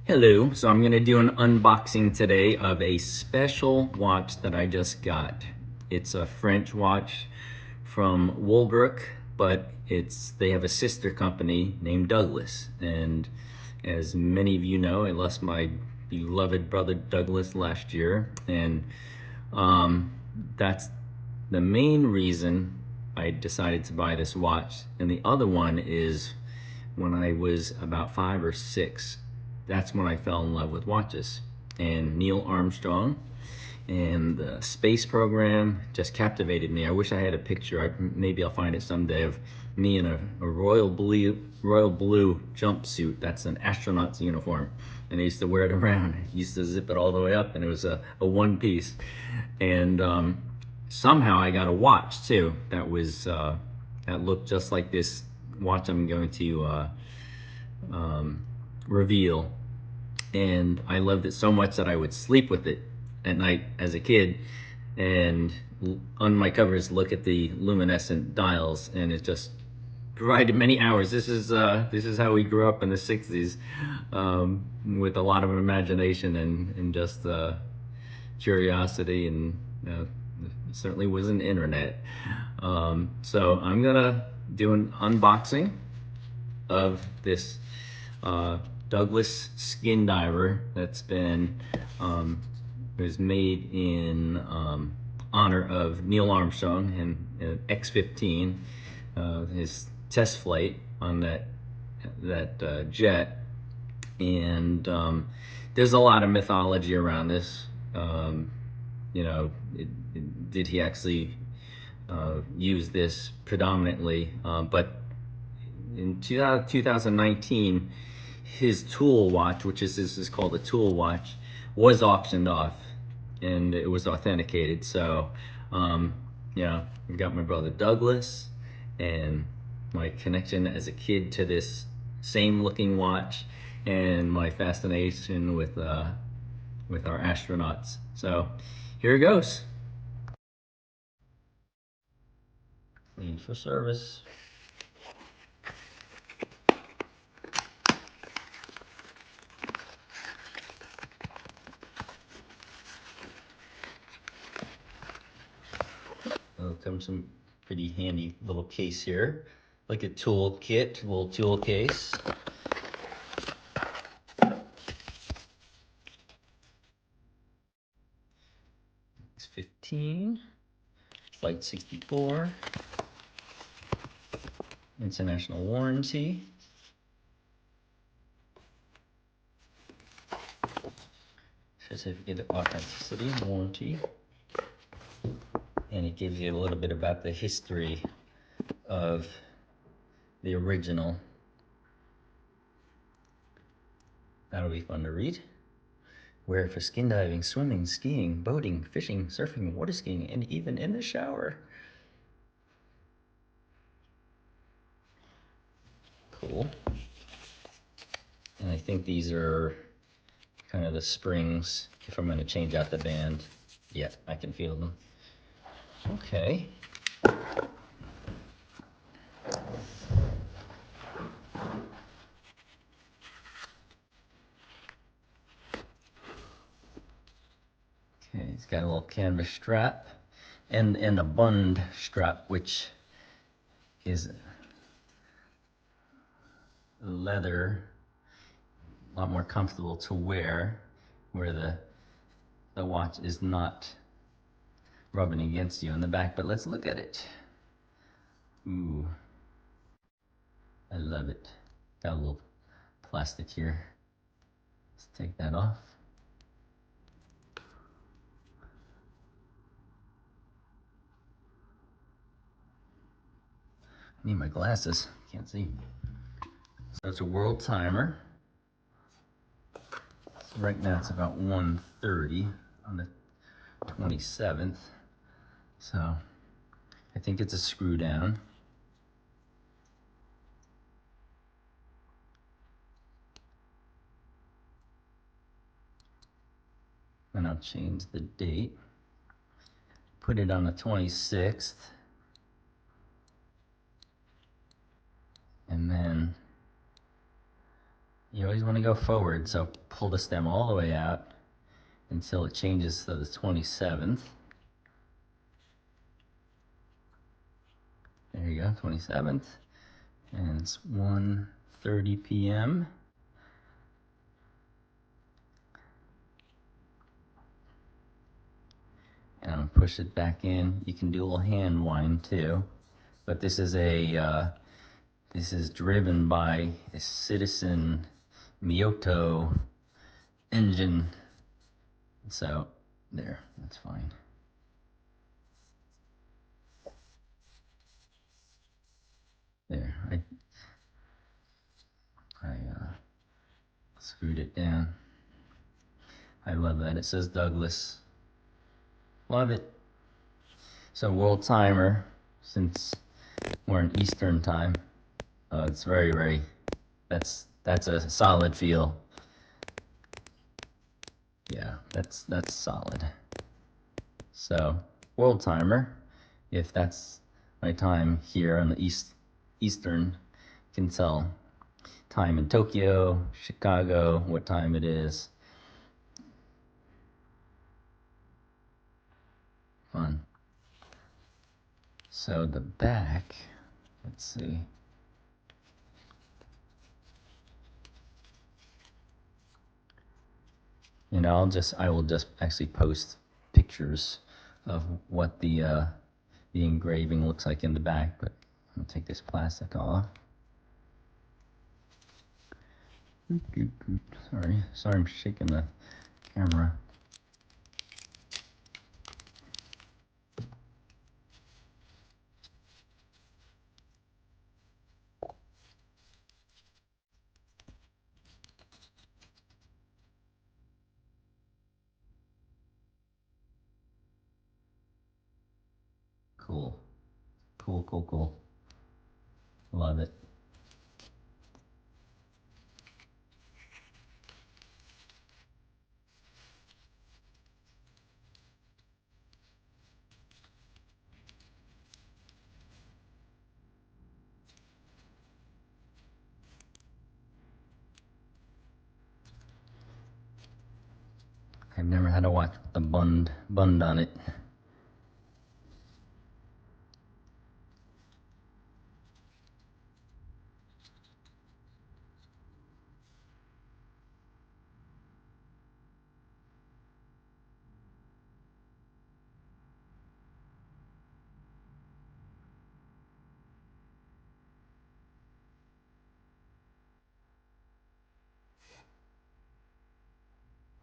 Hello, so I'm gonna do an unboxing today of a special watch that I just got. It's a French watch from Woolbrook, but they have a sister company named Douglas. And as many of you know, I lost my beloved brother Douglas last year, and that's the main reason I decided to buy this watch. And the other one is when I was about 5 or 6. That's when I fell in love with watches. And Neil Armstrong and the space program just captivated me. I wish I had a picture. Maybe I'll find it someday of me in a royal blue jumpsuit. That's an astronaut's uniform. And I used to wear it around. I used to zip it all the way up, and it was a one piece. And somehow I got a watch too that was that looked just like this watch I'm going to reveal. And I loved it so much that I would sleep with it at night as a kid, and on my covers look at the luminescent dials, and it just provided many hours. This is how we grew up in the 60s, with a lot of imagination and just curiosity, and certainly was an internet. So I'm gonna do an unboxing of this Douglas Skindiver that's been was made in honor of Neil Armstrong and X-15, his test flight on that jet. And there's a lot of mythology around this. You know, did he actually use this predominantly? But in 2019, his tool watch, this is called a tool watch, was auctioned off, and it was authenticated. So, I've got my brother Douglas, and my connection as a kid to this same looking watch, and my fascination with our astronauts. So, here it goes. Clean for service. Comes some pretty handy little case here, like a tool kit, little tool case. It's 15, Flight 64, international warranty. Certificate of authenticity and warranty. And it gives you a little bit about the history of the original. That'll be fun to read. Wear it for skin diving, swimming, skiing, boating, fishing, surfing, water skiing, and even in the shower. Cool. And I think these are kind of the springs if I'm going to change out the band. Yeah, I can feel them. Okay. Okay, it's got a little canvas strap and a bund strap, which is leather, a lot more comfortable to wear, where the watch is not rubbing against you on the back. But let's look at it. Ooh, I love it. Got a little plastic here. Let's take that off. I need my glasses, can't see. So it's a world timer. So right now it's about 1:30 on the 27th. So I think it's a screw down. And I'll change the date. Put it on the 26th. And then, you always want to go forward, so pull the stem all the way out until it changes to the 27th. There you go, 27th. And it's 1:30 p.m. And I'm gonna push it back in. You can do a little hand wind too, but this is driven by a Citizen Miyoto engine. So there, that's fine. There, I screwed it down. I love that. It says Douglas. Love it. So world timer, since we're in Eastern time, it's very, that's a solid feel. Yeah, that's solid. So world timer, if that's my time here on the Eastern, can tell time in Tokyo, Chicago, what time it is. Fun. So the back, let's see. And I will just actually post pictures of what the engraving looks like in the back, but I'm gonna take this plastic off. Sorry, I'm shaking the camera. Cool. Cool. Love it. I've never had a watch with the bund on it.